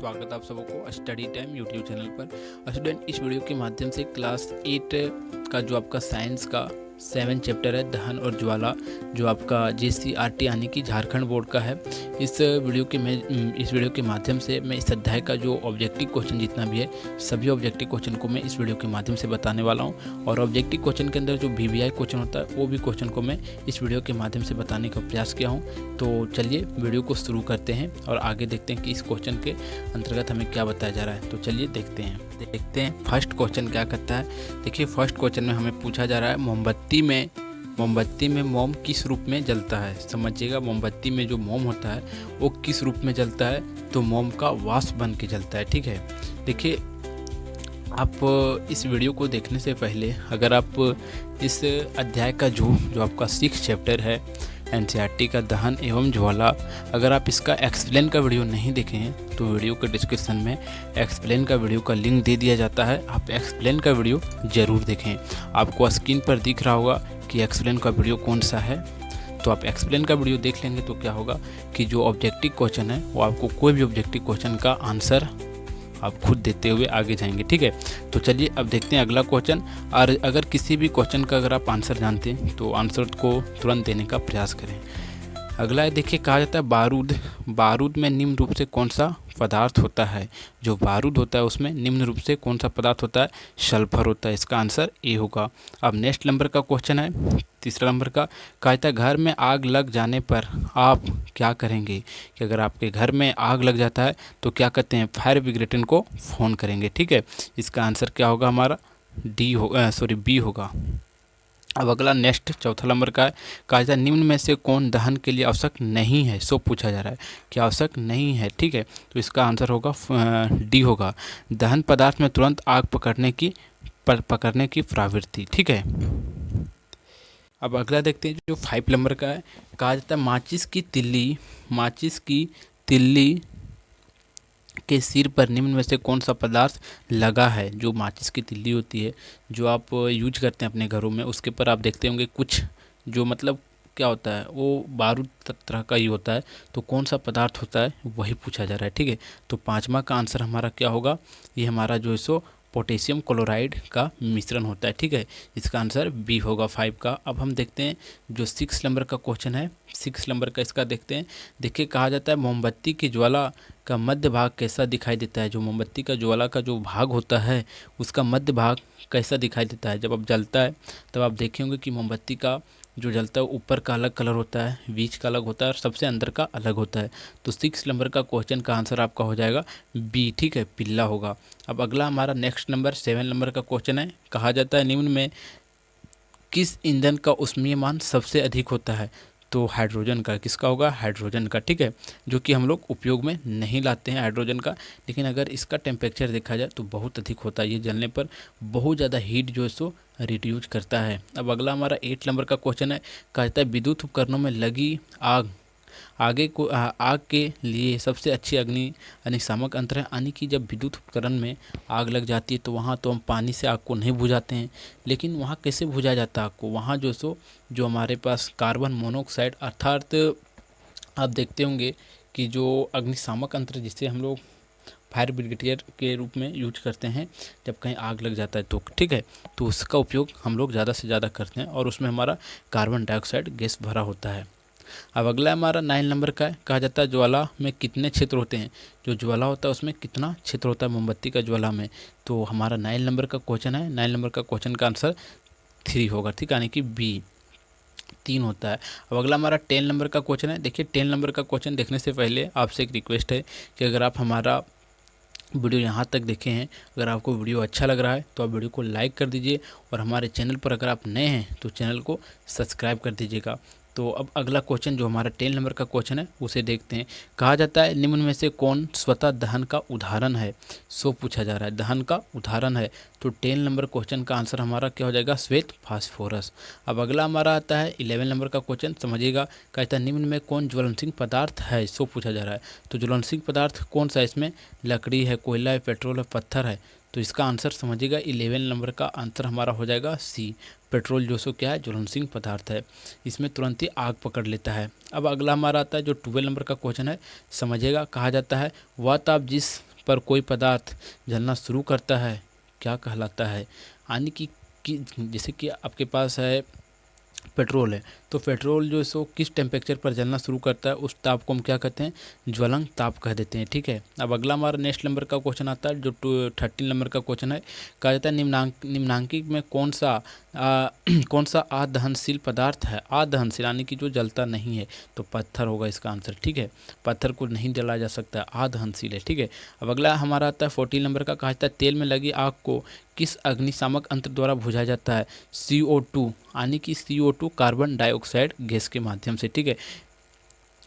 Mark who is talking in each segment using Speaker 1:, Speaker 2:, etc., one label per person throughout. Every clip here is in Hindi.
Speaker 1: स्वागत है आप सबको स्टडी टाइम यूट्यूब चैनल पर। स्टूडेंट, इस वीडियो के माध्यम से क्लास 8 का जो आपका साइंस का 7 चैप्टर है दहन और ज्वाला, जो आपका JCRT यानी कि झारखंड बोर्ड का है, इस वीडियो के माध्यम से मैं इस अध्याय का जो ऑब्जेक्टिव क्वेश्चन जितना भी है सभी ऑब्जेक्टिव क्वेश्चन को मैं इस वीडियो के माध्यम से बताने वाला हूं। और ऑब्जेक्टिव क्वेश्चन के अंदर जो VVI क्वेश्चन होता है वो भी क्वेश्चन को मैं इस वीडियो के माध्यम से बताने का प्रयास किया हूँ। तो चलिए वीडियो को शुरू करते हैं और आगे देखते हैं कि इस क्वेश्चन के अंतर्गत हमें क्या बताया जा रहा है। तो चलिए देखते हैं फर्स्ट क्वेश्चन क्या करता है। देखिए, फर्स्ट क्वेश्चन में हमें पूछा जा रहा है मोमबत्ती में मोम किस रूप में जलता है। समझिएगा, मोमबत्ती में जो मोम होता है वो किस रूप में जलता है, तो मोम का वाष्प बन के जलता है। ठीक है, देखिए, आप इस वीडियो को देखने से पहले अगर आप इस अध्याय का जो आपका 6 चैप्टर है NCERT का दहन एवं ज्वाला, अगर आप इसका एक्सप्लेन का वीडियो नहीं देखे हैं तो वीडियो के डिस्क्रिप्शन में एक्सप्लेन का वीडियो का लिंक दे दिया जाता है। आप एक्सप्लेन का वीडियो ज़रूर देखें। आपको स्क्रीन पर दिख रहा होगा कि एक्सप्लेन का वीडियो कौन सा है, तो आप एक्सप्लेन का वीडियो देख लेंगे तो क्या होगा कि जो ऑब्जेक्टिव क्वेश्चन है वो आपको कोई भी ऑब्जेक्टिव क्वेश्चन का आंसर आप खुद देते हुए आगे जाएंगे। ठीक है, तो चलिए अब देखते हैं अगला क्वेश्चन। और अगर किसी भी क्वेश्चन का अगर आप आंसर जानते हैं तो आंसर को तुरंत देने का प्रयास करें। अगला देखिए, कहा जाता है बारूद में निम्न रूप से कौन सा पदार्थ होता है। जो बारूद होता है उसमें निम्न रूप से कौन सा पदार्थ होता है, सल्फर होता है। इसका आंसर ए होगा। अब नेक्स्ट नंबर का क्वेश्चन है, तीसरा नंबर का। कहा जाता है घर में आग लग जाने पर आप क्या करेंगे। कि अगर आपके घर में आग लग जाता है तो क्या कहते हैं, फायर ब्रिगेड को फ़ोन करेंगे। ठीक है, इसका आंसर क्या होगा हमारा बी होगा। अब अगला नेक्स्ट चौथा नंबर का है। कहा जाता है निम्न में से कौन दहन के लिए आवश्यक नहीं है। सो पूछा जा रहा है कि आवश्यक नहीं है। ठीक है, तो इसका आंसर होगा डी होगा, दहन पदार्थ में तुरंत आग पकड़ने की प्रवृत्ति। ठीक है, अब अगला देखते हैं जो 5 नंबर का है। कहा जाता है माचिस की तिल्ली के सिर पर निम्न में से कौन सा पदार्थ लगा है। जो माचिस की तिल्ली होती है जो आप यूज करते हैं अपने घरों में, उसके पर आप देखते होंगे कुछ जो मतलब क्या होता है, वो बारूद तरह का ही होता है। तो कौन सा पदार्थ होता है वही पूछा जा रहा है। ठीक है, तो पांचवा का आंसर हमारा क्या होगा, ये हमारा जो है सो पोटेशियम क्लोराइड का मिश्रण होता है। ठीक है, इसका आंसर बी होगा 5 का। अब हम देखते हैं जो 6 नंबर का क्वेश्चन है। 6 नंबर का इसका देखते हैं। देखिए, कहा जाता है मोमबत्ती की ज्वाला का मध्य भाग कैसा दिखाई देता है। जो मोमबत्ती का ज्वाला का जो भाग होता है उसका मध्य भाग कैसा दिखाई देता है। जब आप जलता है तब आप देखेंगे कि मोमबत्ती का जो जलता है ऊपर का अलग कलर होता है, बीच का अलग होता है और सबसे अंदर का अलग होता है। तो 6 नंबर का क्वेश्चन का आंसर आपका हो जाएगा बी। ठीक है, पिल्ला होगा। अब अगला हमारा नेक्स्ट नंबर 7 नंबर का क्वेश्चन है। कहा जाता है निम्न में किस ईंधन का ऊष्मीयमान सबसे अधिक होता है। तो हाइड्रोजन का। किसका होगा, हाइड्रोजन का। ठीक है, जो कि हम लोग उपयोग में नहीं लाते हैं हाइड्रोजन का, लेकिन अगर इसका टेम्परेचर देखा जाए तो बहुत अधिक होता है। ये जलने पर बहुत ज़्यादा हीट जो है सो रिड्यूज करता है। अब अगला हमारा 8 नंबर का क्वेश्चन है। कहा जाता है विद्युत उपकरणों में लगी आग के लिए सबसे अच्छी अग्निशामक यंत्र है। यानी कि जब विद्युत उपकरण में आग लग जाती है तो वहाँ तो हम पानी से आग को नहीं बुझाते हैं, लेकिन वहाँ कैसे बुझाया जाता है आग को, वहाँ जो हमारे पास कार्बन मोनोऑक्साइड अर्थात आप देखते होंगे कि जो अग्निशामक यंत्र जिसे हम लोग फायर ब्रिगेडियर के रूप में यूज करते हैं जब कहीं आग लग जाता है तो। ठीक है, तो उसका उपयोग हम लोग ज़्यादा से ज़्यादा करते हैं और उसमें हमारा कार्बन डाइऑक्साइड गैस भरा होता है। अब अगला हमारा 9 नंबर का है। कहा जाता है ज्वाला में कितने क्षेत्र होते हैं। जो ज्वाला होता है उसमें कितना क्षेत्र होता है मोमबत्ती का ज्वाला में। तो हमारा 9 नंबर का क्वेश्चन है। 9 नंबर का क्वेश्चन का आंसर 3 होगा। ठीक है, यानी कि बी 3 होता है। अब अगला हमारा 10 नंबर का क्वेश्चन है। देखिए, 10 नंबर का क्वेश्चन देखने से पहले आपसे एक रिक्वेस्ट है कि अगर आप हमारा वीडियो यहाँ तक देखे हैं, अगर आपको वीडियो अच्छा लग रहा है तो आप वीडियो को लाइक कर दीजिए और हमारे चैनल पर अगर आप नए हैं तो चैनल को सब्सक्राइब कर दीजिएगा। तो अब अगला क्वेश्चन जो हमारा 10 नंबर का क्वेश्चन है उसे देखते हैं। कहा जाता है निम्न में से कौन स्वतः दहन का उदाहरण है। सो पूछा जा रहा है दहन का उदाहरण है, तो 10 नंबर क्वेश्चन का आंसर हमारा क्या हो जाएगा, श्वेत फास्फोरस। अब अगला हमारा आता है 11 नंबर का क्वेश्चन, समझिएगा। कहता है निम्न में कौन ज्वलनशील पदार्थ है। सो पूछा जा रहा है, तो ज्वलनशील पदार्थ कौन सा है, इसमें लकड़ी है, कोयला है, पेट्रोल है, पत्थर है। तो इसका आंसर समझिएगा 11 नंबर का आंसर हमारा हो जाएगा सी, पेट्रोल जो सो क्या है, ज्वलनशील पदार्थ है, इसमें तुरंत ही आग पकड़ लेता है। अब अगला हमारा आता है जो 12 नंबर का क्वेश्चन है, समझिएगा। कहा जाता है वह ताप जिस पर कोई पदार्थ जलना शुरू करता है क्या कहलाता है। यानी कि जैसे कि आपके पास है पेट्रोल है, तो पेट्रोल जो है सो किस टेम्परेचर पर जलना शुरू करता है उस ताप को हम क्या कहते हैं, ज्वलंत ताप कह देते हैं। ठीक है, अब अगला हमारा नेक्स्ट नंबर का क्वेश्चन आता है जो 13 नंबर का क्वेश्चन है। कहा जाता है निम्नांकित में कौन सा अदहनशील पदार्थ है। अदहनशील यानी कि जो जलता नहीं है, तो पत्थर होगा इसका आंसर। ठीक है, पत्थर को नहीं जलाया जा सकता, अदहनशील है। ठीक है, अब अगला हमारा आता है 14 नंबर का। कहा जाता है तेल में लगी आग को किस अग्निशामक यंत्र द्वारा बुझाया जाता है। CO2 यानी कि CO2 कार्बन डाइऑक्साइड गैस के माध्यम से। ठीक है,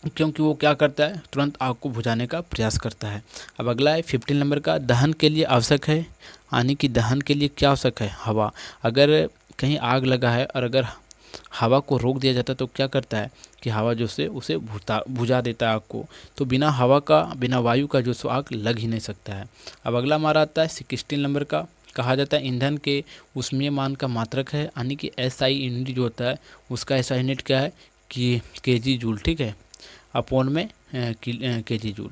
Speaker 1: क्योंकि वो क्या करता है, तुरंत आग को बुझाने का प्रयास करता है। अब अगला है 15 नंबर का। दहन के लिए आवश्यक है, यानी कि दहन के लिए क्या आवश्यक है, हवा। अगर कहीं आग लगा है और अगर हवा को रोक दिया जाता है तो क्या करता है कि हवा जो से उसे बुझा देता है आग को। तो बिना हवा का, बिना वायु का जो सो आग लग ही नहीं सकता है। अब अगला हमारा आता है 16 नंबर का। कहा जाता है ईंधन के ऊष्मीयमान का मात्रक है, यानी कि SI यूनिट जो होता है उसका SI यूनिट क्या है कि kg जूल। ठीक है, अपॉन में kg जूल।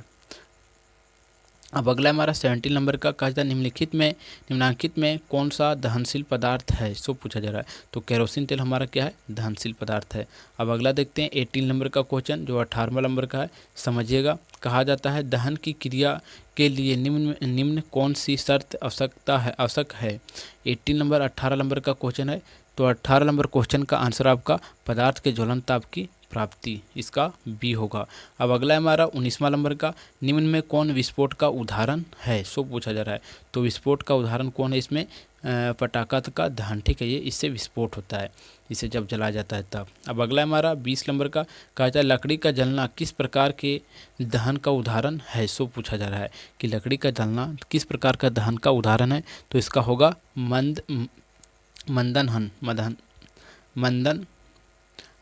Speaker 1: अब अगला हमारा 17 नंबर का। कहा जाता है निम्नांकित में कौन सा दहनशील पदार्थ है, सो पूछा जा रहा है। तो केरोसिन तेल हमारा क्या है, दहनशील पदार्थ है। अब अगला देखते हैं 18 नंबर का क्वेश्चन जो 18वां नंबर का है, समझिएगा। कहा जाता है दहन की क्रिया के लिए निम्न कौन सी शर्त आवश्यक है। 18 नंबर का क्वेश्चन है, तो 18 नंबर क्वेश्चन का आंसर आपका पदार्थ के ज्वलंत ताप की प्राप्ति, इसका बी होगा। अब अगला है हमारा 19वां नंबर का। निम्न में कौन विस्फोट का उदाहरण है, सो पूछा जा रहा है। तो विस्फोट का उदाहरण कौन है इसमें, पटाखा का दहन। ठीक है, ये इससे विस्फोट होता है, इसे जब जलाया जाता है तब। अब अगला है हमारा 20 नंबर का। कहा जाता है लकड़ी का जलना किस प्रकार के दहन का उदाहरण है, सो पूछा जा रहा है कि लकड़ी का जलना किस प्रकार का दहन का उदाहरण है। तो इसका होगा मंदन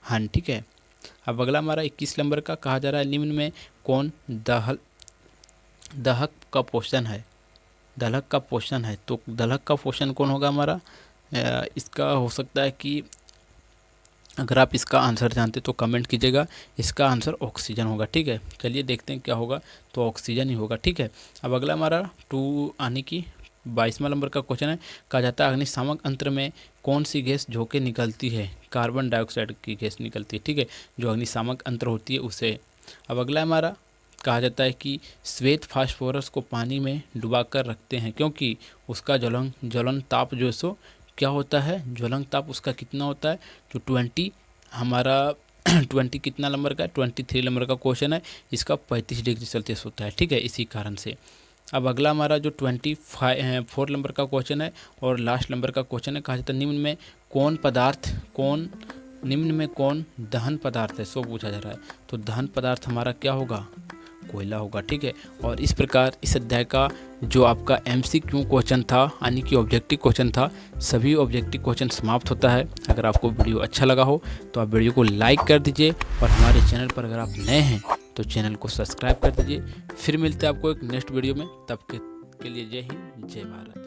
Speaker 1: हन। ठीक है, अब अगला हमारा 21 नंबर का। कहा जा रहा है निम्न में कौन दहक का पोषण है, दलहक का पोषण है। तो दलहक का पोषण कौन होगा हमारा, इसका हो सकता है कि अगर आप इसका आंसर जानते तो कमेंट कीजिएगा। इसका आंसर ऑक्सीजन होगा। ठीक है, चलिए देखते हैं क्या होगा, तो ऑक्सीजन ही होगा। ठीक है, अब अगला हमारा 2 यानी कि 22वां नंबर का क्वेश्चन है। कहा जाता है अग्निशामक यंत्र में कौन सी गैस झोंके निकलती है, कार्बन डाइऑक्साइड की गैस निकलती है। ठीक है, जो अग्निशामक यंत्र होती है उसे। अब अगला हमारा कहा जाता है कि श्वेत फास्फोरस को पानी में डुबाकर रखते हैं क्योंकि उसका ज्वलन ताप जो है सो क्या होता है, ज्वलन ताप उसका कितना होता है, जो 20 हमारा 20 कितना नंबर का है, 23 नंबर का क्वेश्चन है। इसका 35 डिग्री सेल्सियस होता है। ठीक है, इसी कारण से। अब अगला हमारा जो 24 नंबर का क्वेश्चन है और लास्ट नंबर का क्वेश्चन है। कहा जाता है निम्न में कौन दहन पदार्थ है, सो पूछा जा रहा है। तो दहन पदार्थ हमारा क्या होगा, कोयला होगा। ठीक है, और इस प्रकार इस अध्याय का जो आपका MCQ क्वेश्चन था, यानी कि ऑब्जेक्टिव क्वेश्चन था, सभी ऑब्जेक्टिव क्वेश्चन समाप्त होता है। अगर आपको वीडियो अच्छा लगा हो तो आप वीडियो को लाइक कर दीजिए और हमारे चैनल पर अगर आप नए हैं तो चैनल को सब्सक्राइब कर दीजिए। फिर मिलते हैं आपको एक नेक्स्ट वीडियो में, तब के लिए जय हिंद, जय भारत।